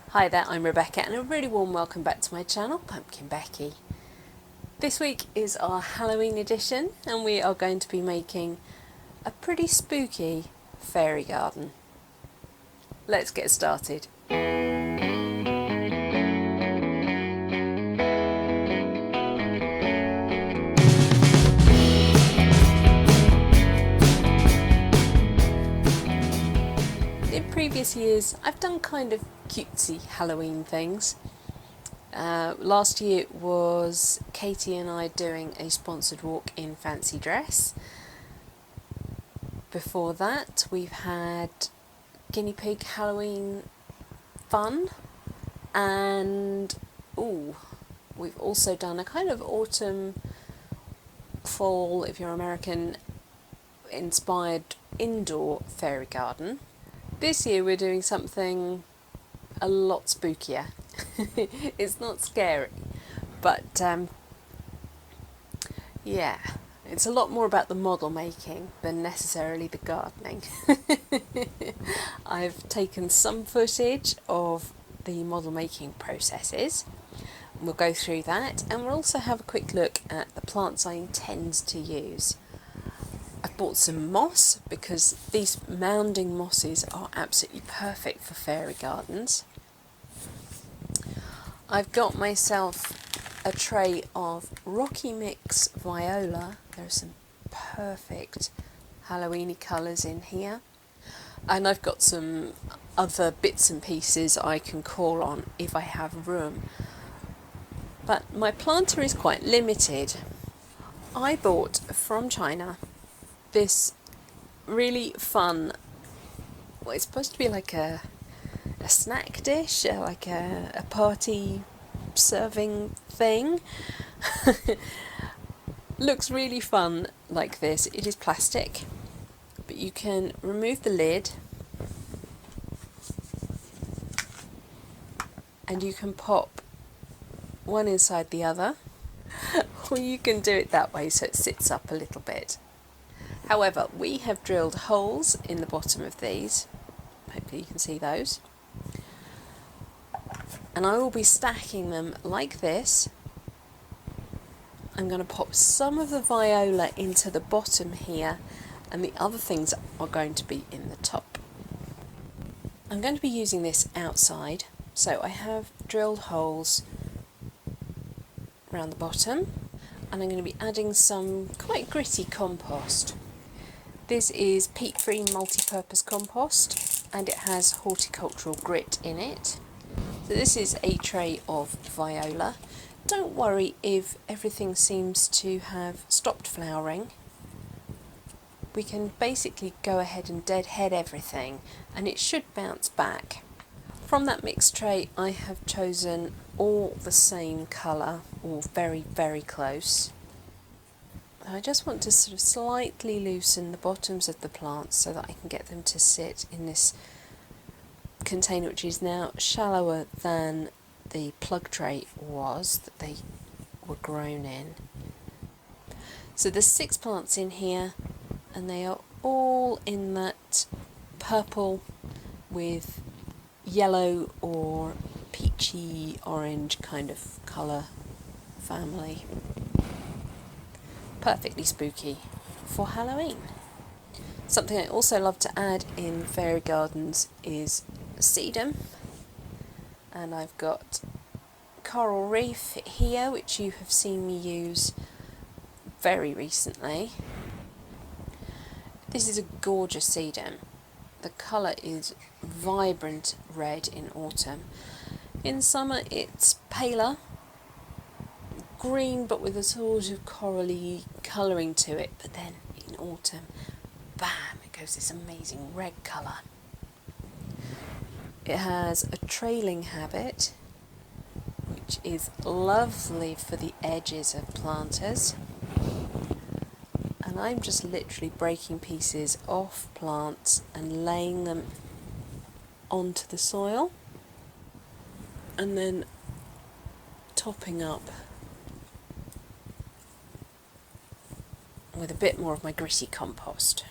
Hi there, I'm Rebecca and a really warm welcome back to my channel, Pumpkin Becki. This week is our Halloween edition and we are going to be making a pretty spooky fairy garden. Let's get started. In previous years I've done kind of cutesy Halloween things. Last year was Katie and I doing a sponsored walk in fancy dress. Before that we've had guinea pig Halloween fun, and we've also done a kind of autumn fall, if you're American, inspired indoor fairy garden. This year we're doing something a lot spookier. It's not scary, but yeah, it's a lot more about the model making than necessarily the gardening. I've taken some footage of the model making processes. We'll go through that and we'll also have a quick look at the plants I intend to use. I've bought some moss because these mounding mosses are absolutely perfect for fairy gardens. I've got myself a tray of Rocky Mix Viola. There are some perfect Halloweeny colours in here. And I've got some other bits and pieces I can call on if I have room. But my planter is quite limited. I bought from China this really fun, well, it's supposed to be like a snack dish, like a party serving thing. Looks really fun like this. It is plastic, but you can remove the lid and you can pop one inside the other, or you can do it that way so it sits up a little bit. However, we have drilled holes in the bottom of these. Hopefully you can see those. And I will be stacking them like this. I'm going to pop some of the viola into the bottom here, and the other things are going to be in the top. I'm going to be using this outside, so I have drilled holes around the bottom, and I'm going to be adding some quite gritty compost. This is peat-free multi-purpose compost, and it has horticultural grit in it. So this is a tray of viola. Don't worry if everything seems to have stopped flowering. We can basically go ahead and deadhead everything and it should bounce back. From that mixed tray I have chosen all the same colour, or very, very close. I just want to sort of slightly loosen the bottoms of the plants so that I can get them to sit in this container, which is now shallower than the plug tray was that they were grown in. So there's 6 plants in here and they are all in that purple with yellow or peachy orange kind of colour family. Perfectly spooky for Halloween. Something I also love to add in fairy gardens is sedum, and I've got coral reef here, which you have seen me use very recently. This is a gorgeous sedum. The colour is vibrant red in autumn. In summer it's paler green but with a sort of corally colouring to it, but then in autumn, bam, it goes this amazing red colour. It has a trailing habit, which is lovely for the edges of planters. And I'm just literally breaking pieces off plants and laying them onto the soil, and then topping up with a bit more of my gritty compost.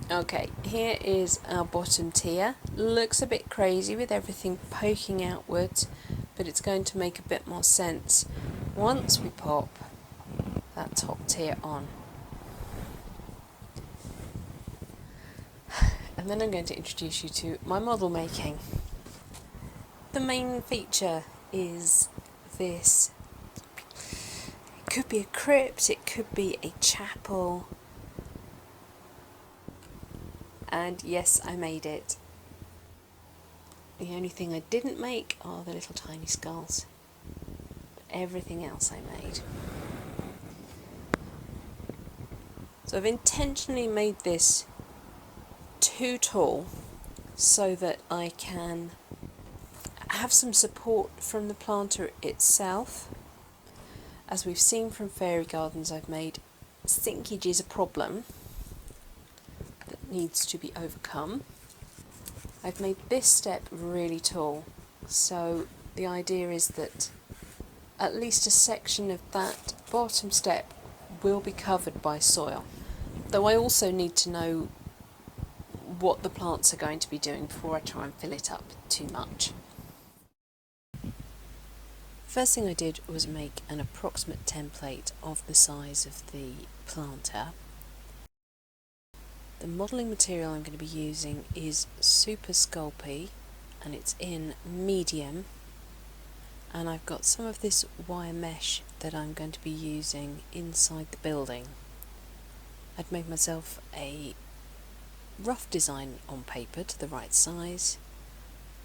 Okay, here is our bottom tier. Looks a bit crazy with everything poking outwards, but it's going to make a bit more sense once we pop that top tier on. And then I'm going to introduce you to my model making. The main feature is this. It could be a crypt, it could be a chapel. And yes, I made it. The only thing I didn't make are the little tiny skulls. But everything else I made. So I've intentionally made this too tall so that I can have some support from the planter itself. As we've seen from fairy gardens I've made, sinkage is a problem that needs to be overcome. I've made this step really tall, so the idea is that at least a section of that bottom step will be covered by soil. Though I also need to know what the plants are going to be doing before I try and fill it up too much. First thing I did was make an approximate template of the size of the planter. The modelling material I'm going to be using is Super Sculpey, and it's in medium, and I've got some of this wire mesh that I'm going to be using inside the building. I'd made myself a rough design on paper to the right size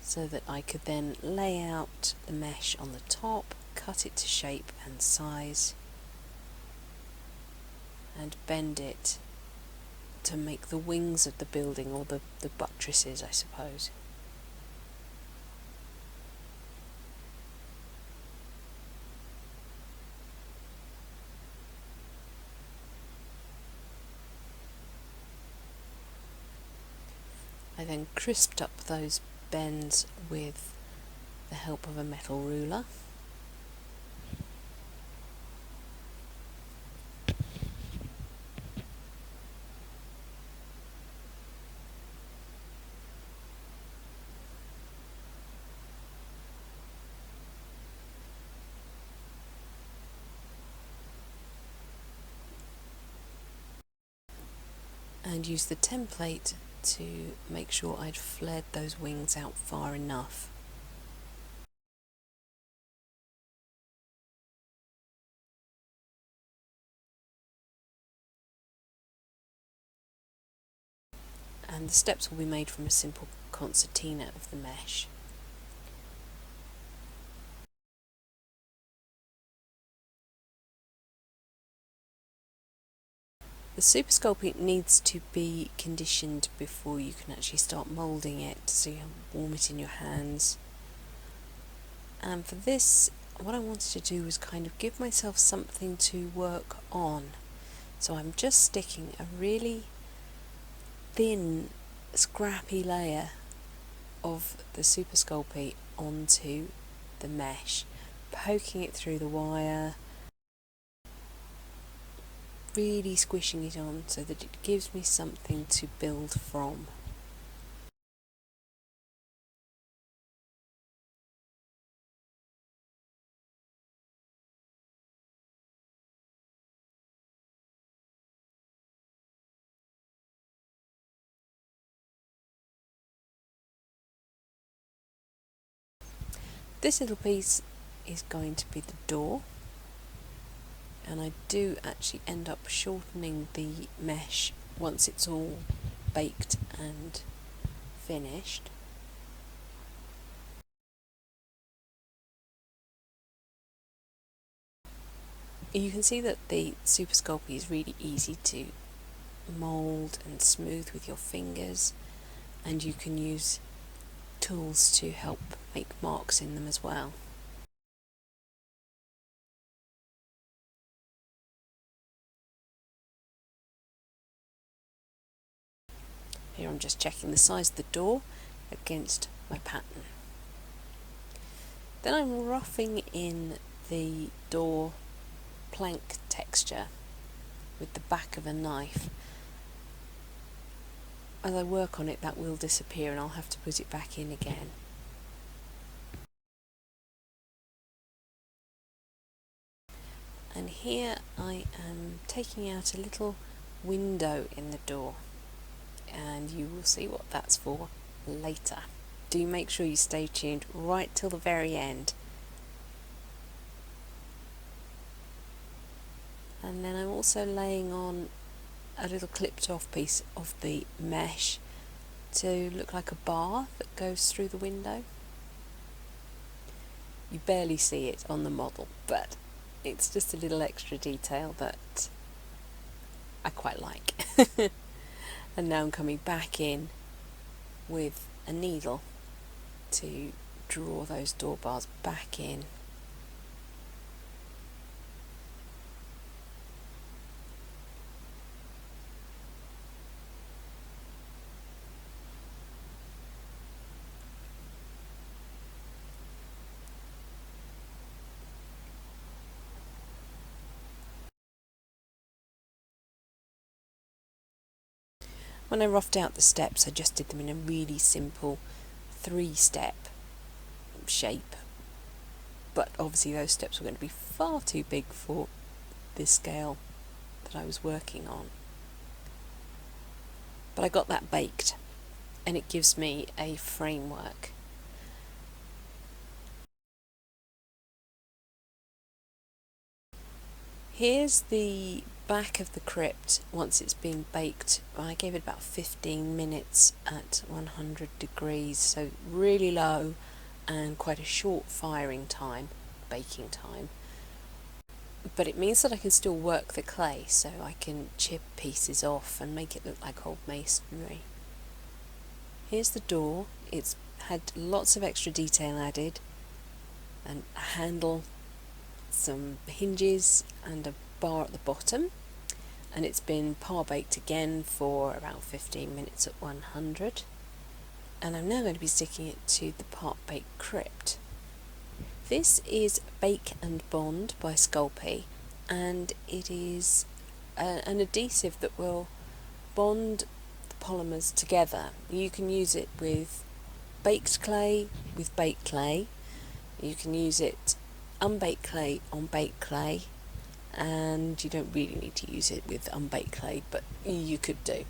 so that I could then lay out the mesh on the top, cut it to shape and size, and bend it to make the wings of the building, or the buttresses, I suppose. I then crisped up those bends with the help of a metal ruler. And use the template to make sure I'd flared those wings out far enough. And the steps will be made from a simple concertina of the mesh. The Super Sculpey needs to be conditioned before you can actually start moulding it, so you warm it in your hands. And for this, what I wanted to do was kind of give myself something to work on. So I'm just sticking a really thin, scrappy layer of the Super Sculpey onto the mesh, poking it through the wire, really squishing it on so that it gives me something to build from. This little piece is going to be the door, and I do actually end up shortening the mesh once it's all baked and finished. You can see that the Super Sculpey is really easy to mould and smooth with your fingers, and you can use tools to help make marks in them as well. Here I'm just checking the size of the door against my pattern. Then I'm roughing in the door plank texture with the back of a knife. as I work on it, that will disappear and I'll have to put it back in again. And here I am taking out a little window in the door, and you will see what that's for later. Do make sure you stay tuned right till the very end. And then I'm also laying on a little clipped off piece of the mesh to look like a bar that goes through the window. You barely see it on the model, but it's just a little extra detail that I quite like. And now I'm coming back in with a needle to draw those door bars back in. When I roughed out the steps, I just did them in a really simple 3-step shape, but obviously those steps were going to be far too big for this scale that I was working on. But I got that baked, and it gives me a framework. Here's the back of the crypt once it's been baked. I gave it about 15 minutes at 100 degrees, so really low and quite a short baking time. But it means that I can still work the clay, so I can chip pieces off and make it look like old masonry. Here's the door. It's had lots of extra detail added, and a handle, some hinges and a bar at the bottom, and it's been par baked again for about 15 minutes at 100. And I'm now going to be sticking it to the part baked crypt. This is Bake and Bond by Sculpey, and it is an adhesive that will bond the polymers together. You can use it with baked clay, with baked clay. You can use it unbaked clay on baked clay, and you don't really need to use it with unbaked clay, but you could do.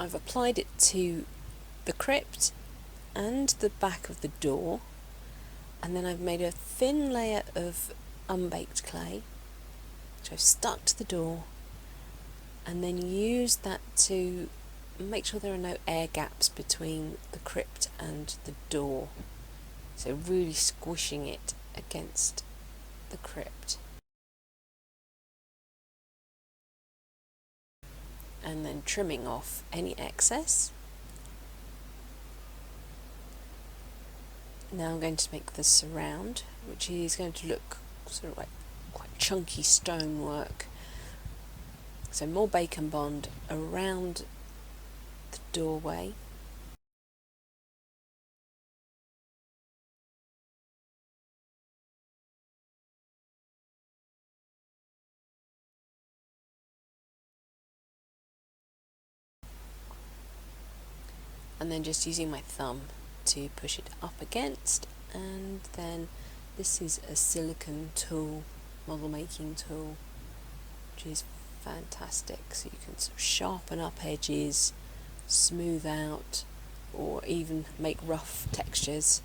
I've applied it to the crypt and the back of the door, and then I've made a thin layer of unbaked clay which I've stuck to the door, and then used that to make sure there are no air gaps between the crypt and the door, so really squishing it against the crypt. And then trimming off any excess. Now I'm going to make the surround, which is going to look sort of like quite chunky stonework. So more Bake and Bond around the doorway. And then just using my thumb to push it up against, and then this is a silicone tool, model making tool, which is fantastic, so you can sort of sharpen up edges, smooth out, or even make rough textures.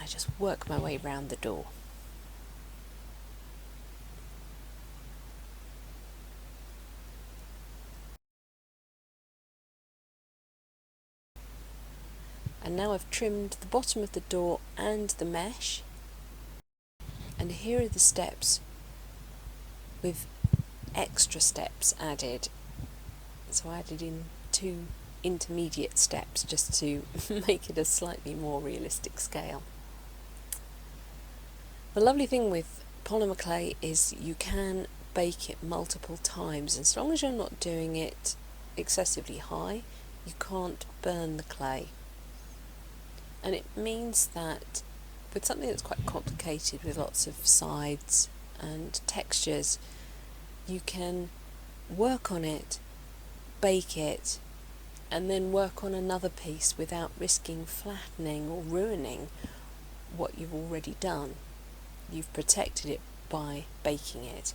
I just work my way around the door. And now I've trimmed the bottom of the door and the mesh, and here are the steps with extra steps added. So I added in 2 intermediate steps just to make it a slightly more realistic scale. The lovely thing with polymer clay is you can bake it multiple times, as long as you're not doing it excessively high, you can't burn the clay. And it means that with something that's quite complicated with lots of sides and textures, you can work on it, bake it, and then work on another piece without risking flattening or ruining what you've already done. You've protected it by baking it.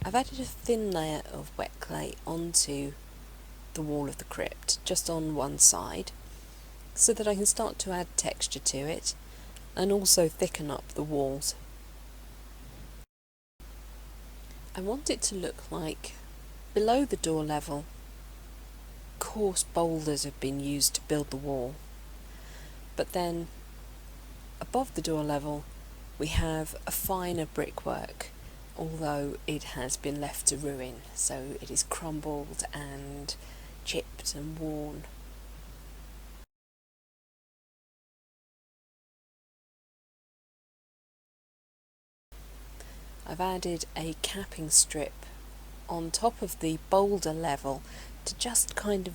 I've added a thin layer of wet clay onto the wall of the crypt, just on one side, so that I can start to add texture to it and also thicken up the walls. I want it to look like below the door level, coarse boulders have been used to build the wall, but then above the door level we have a finer brickwork, although it has been left to ruin, so it is crumbled and chipped and worn. I've added a capping strip on top of the boulder level to just kind of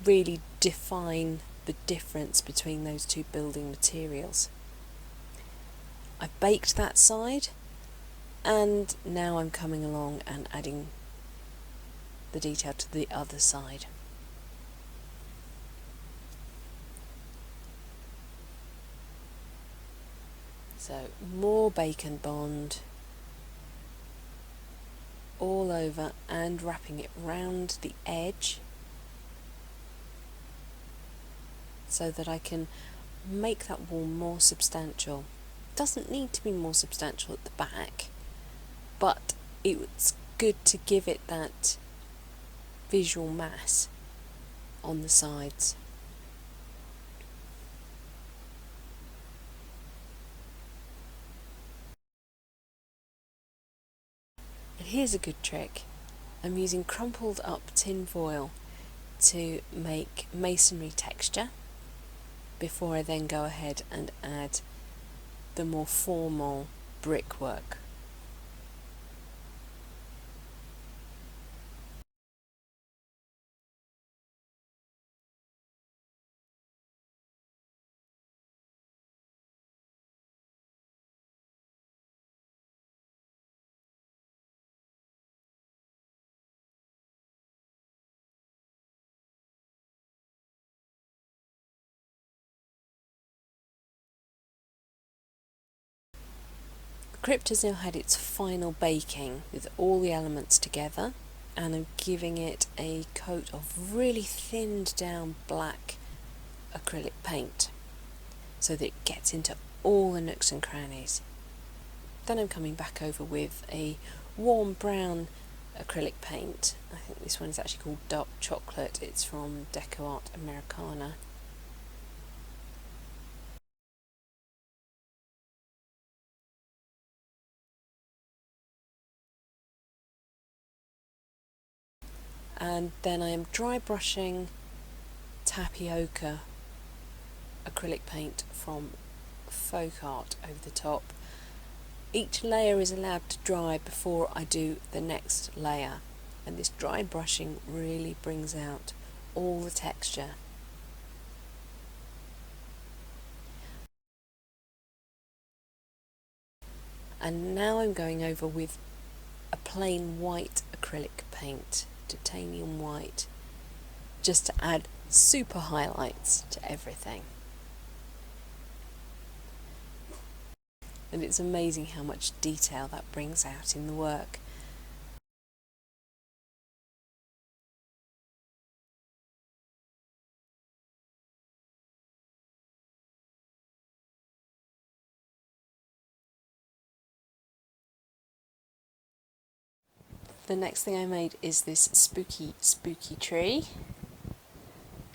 really define the difference between those two building materials. I've baked that side, and now I'm coming along and adding the detail to the other side. So more bacon bond all over and wrapping it round the edge so that I can make that wall more substantial. It doesn't need to be more substantial at the back, but it's good to give it that visual mass on the sides. And here's a good trick. I'm using crumpled up tin foil to make masonry texture before I then go ahead and add the more formal brickwork. The crypt has now had its final baking with all the elements together, and I'm giving it a coat of really thinned down black acrylic paint so that it gets into all the nooks and crannies. Then I'm coming back over with a warm brown acrylic paint. I think this one is actually called Dark Chocolate. It's from Deco Art Americana. And then I am dry brushing tapioca acrylic paint from Folk Art over the top. Each layer is allowed to dry before I do the next layer, and this dry brushing really brings out all the texture. And now I'm going over with a plain white acrylic paint, titanium white, just to add super highlights to everything. And it's amazing how much detail that brings out in the work. The next thing I made is this spooky tree,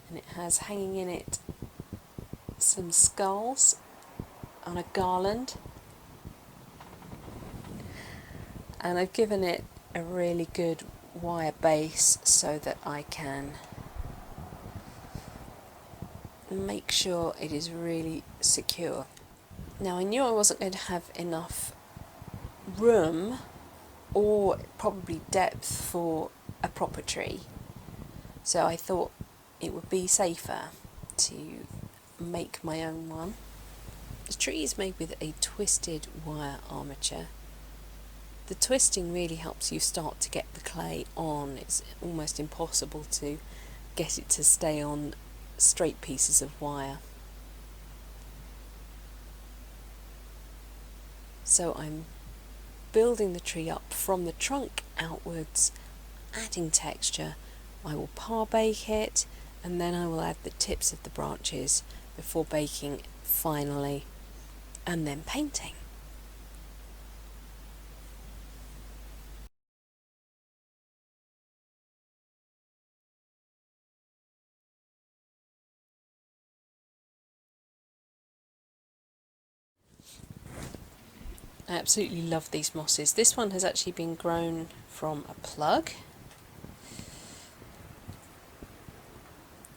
and it has hanging in it some skulls on a garland, and I've given it a really good wire base so that I can make sure it is really secure. Now I knew I wasn't going to have enough room or probably depth for a proper tree, so I thought it would be safer to make my own one. The tree is made with a twisted wire armature. The twisting really helps you start to get the clay on. It's almost impossible to get it to stay on straight pieces of wire. So I'm building the tree up from the trunk outwards, adding texture. I will par bake it, and then I will add the tips of the branches before baking finally, and then painting. I absolutely love these mosses. This one has actually been grown from a plug.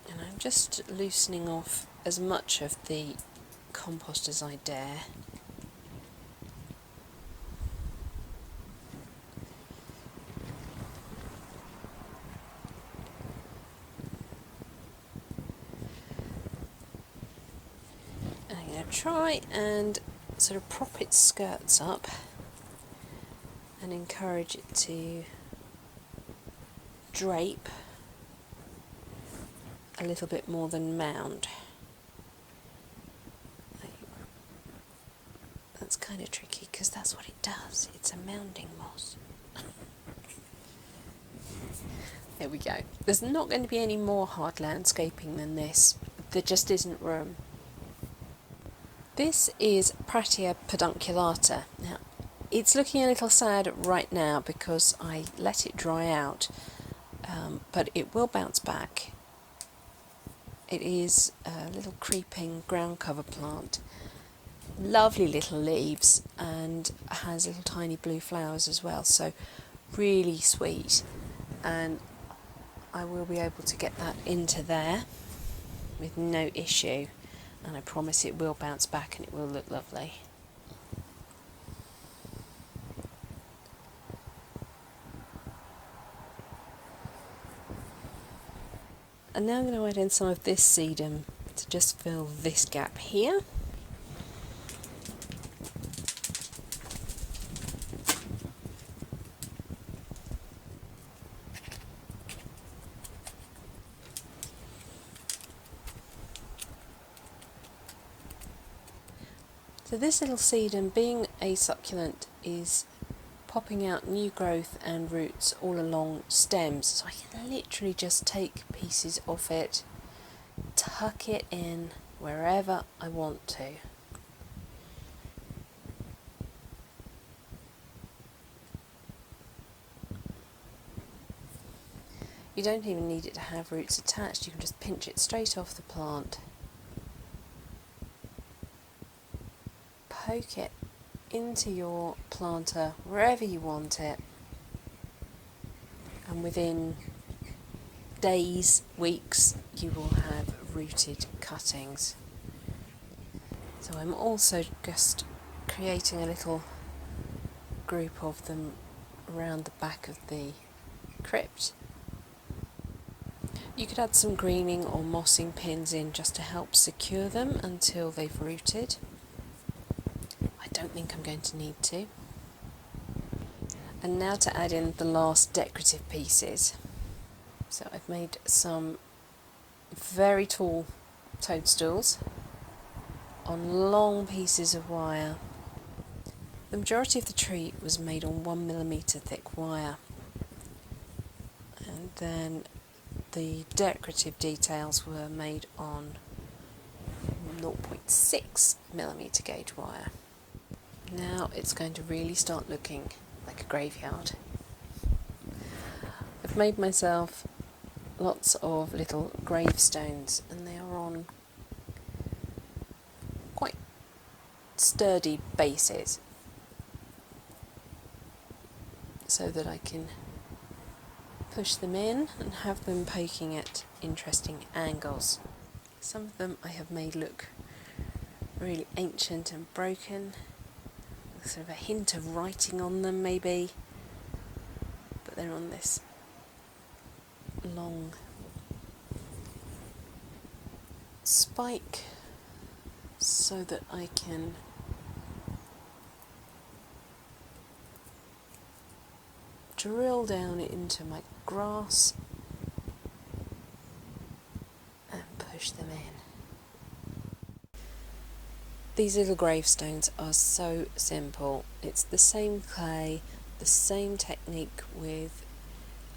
And I'm just loosening off as much of the compost as I dare. And I'm going to try and sort of prop its skirts up and encourage it to drape a little bit more than mound. That's kind of tricky because that's what it does. It's a mounding moss. There we go. There's not going to be any more hard landscaping than this. There just isn't room. This is Pratia pedunculata. Now, it's looking a little sad right now because I let it dry out, but it will bounce back. It is a little creeping ground cover plant. Lovely little leaves and has little tiny blue flowers as well, so really sweet. And I will be able to get that into there with no issue, and I promise it will bounce back and it will look lovely. And now I'm going to add in some of this sedum to just fill this gap here. So this little sedum, being a succulent, is popping out new growth and roots all along stems, so I can literally just take pieces of it, tuck it in wherever I want to. You don't even need it to have roots attached, you can just pinch it straight off the plant. Poke it into your planter wherever you want it, and within days, weeks, you will have rooted cuttings. So I'm also just creating a little group of them around the back of the crypt. You could add some greening or mossing pins in just to help secure them until they've rooted. I don't think I'm going to need to. And now to add in the last decorative pieces. So I've made some very tall toadstools on long pieces of wire. The majority of the tree was made on 1mm thick wire, and then the decorative details were made on 0.6mm gauge wire. Now it's going to really start looking like a graveyard. I've made myself lots of little gravestones, and they are on quite sturdy bases so that I can push them in and have them poking at interesting angles. Some of them I have made look really ancient and broken, with sort of a hint of writing on them maybe, but they're on this long spike so that I can drill down into my grass and push them in. These little gravestones are so simple. It's the same clay, the same technique with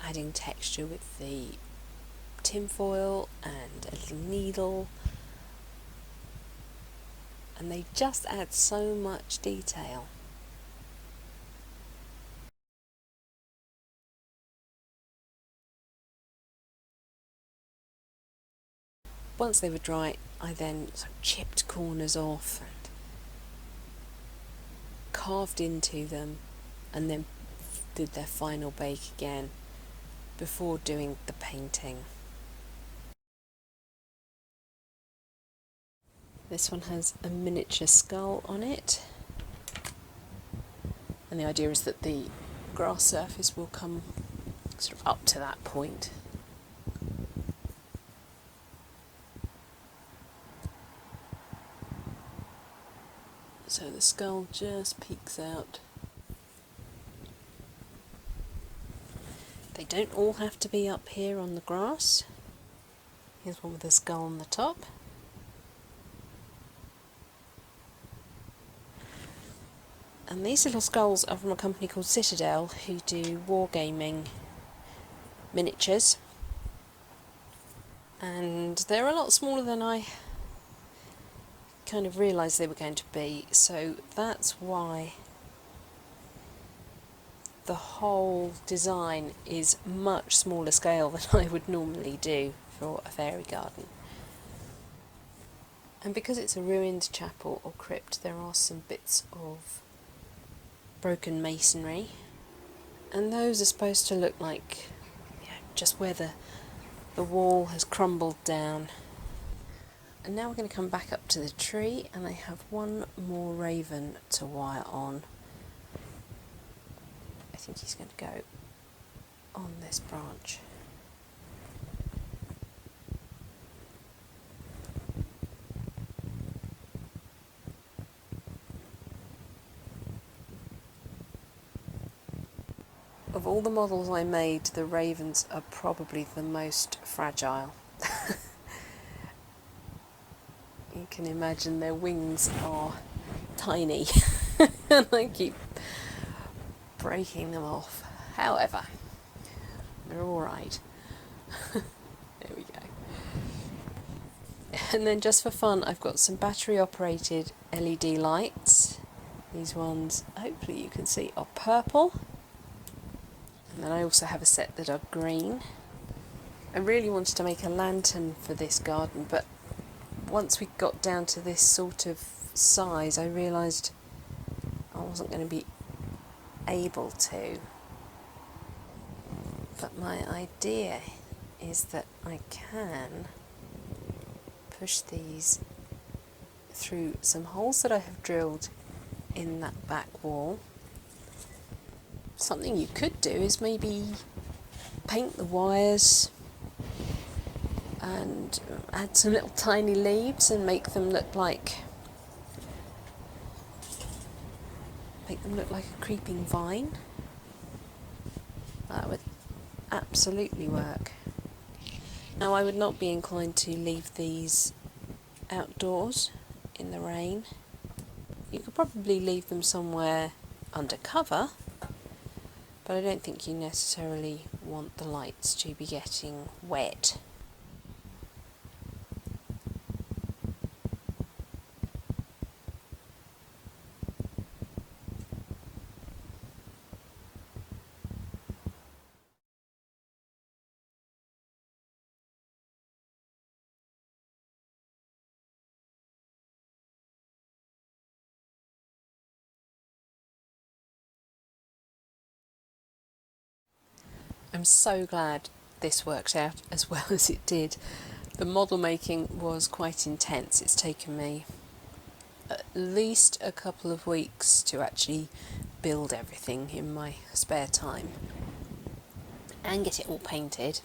adding texture with the tinfoil and a little needle, and they just add so much detail. Once they were dry, I then sort of chipped corners off and carved into them, and then did their final bake again before doing the painting. This one has a miniature skull on it, and the idea is that the grass surface will come sort of up to that point. So the skull just peeks out. They don't all have to be up here on the grass. Here's one with a skull on the top. And these little skulls are from a company called Citadel, who do wargaming miniatures. And they're a lot smaller than I kind of realised they were going to be, so that's why the whole design is much smaller scale than I would normally do for a fairy garden. And because it's a ruined chapel or crypt, there are some bits of broken masonry, and those are supposed to look like, just where the wall has crumbled down. And now we're going to come back up to the tree, and I have one more raven to wire on. I think he's going to go on this branch. Of all the models I made, the ravens are probably the most fragile. You can imagine their wings are tiny and I keep breaking them off. However, they're alright. There we go. And then just for fun, I've got some battery operated LED lights. These ones, hopefully you can see, are purple. And then I also have a set that are green. I really wanted to make a lantern for this garden, but once we got down to this sort of size, I realised I wasn't going to be able to. But my idea is that I can push these through some holes that I have drilled in that back wall. Something you could do is maybe paint the wires and add some little tiny leaves and make them look like a creeping vine. That would absolutely work. Now, I would not be inclined to leave these outdoors in the rain. You could probably leave them somewhere under cover, but I don't think you necessarily want the lights to be getting wet. I'm so glad this worked out as well as it did. The model making was quite intense. It's taken me at least a couple of weeks to actually build everything in my spare time and get it all painted.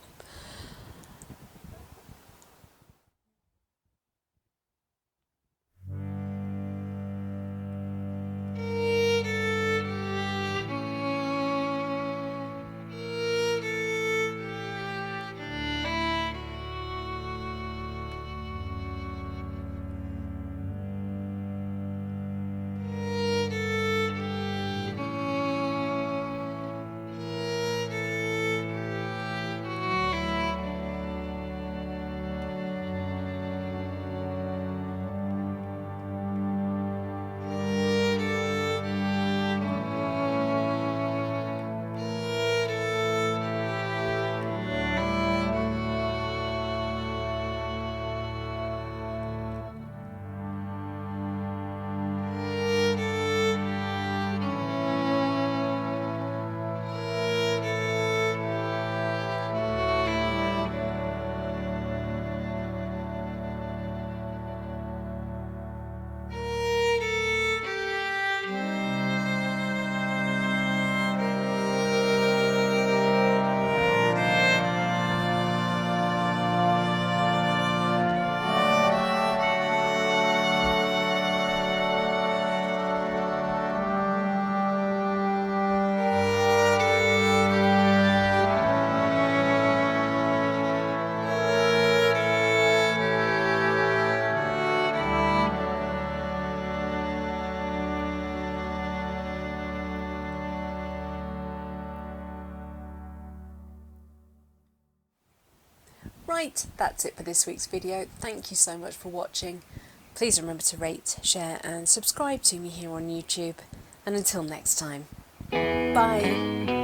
Right, that's it for this week's video. Thank you so much for watching. Please remember to rate, share and subscribe to me here on YouTube. And until next time, bye!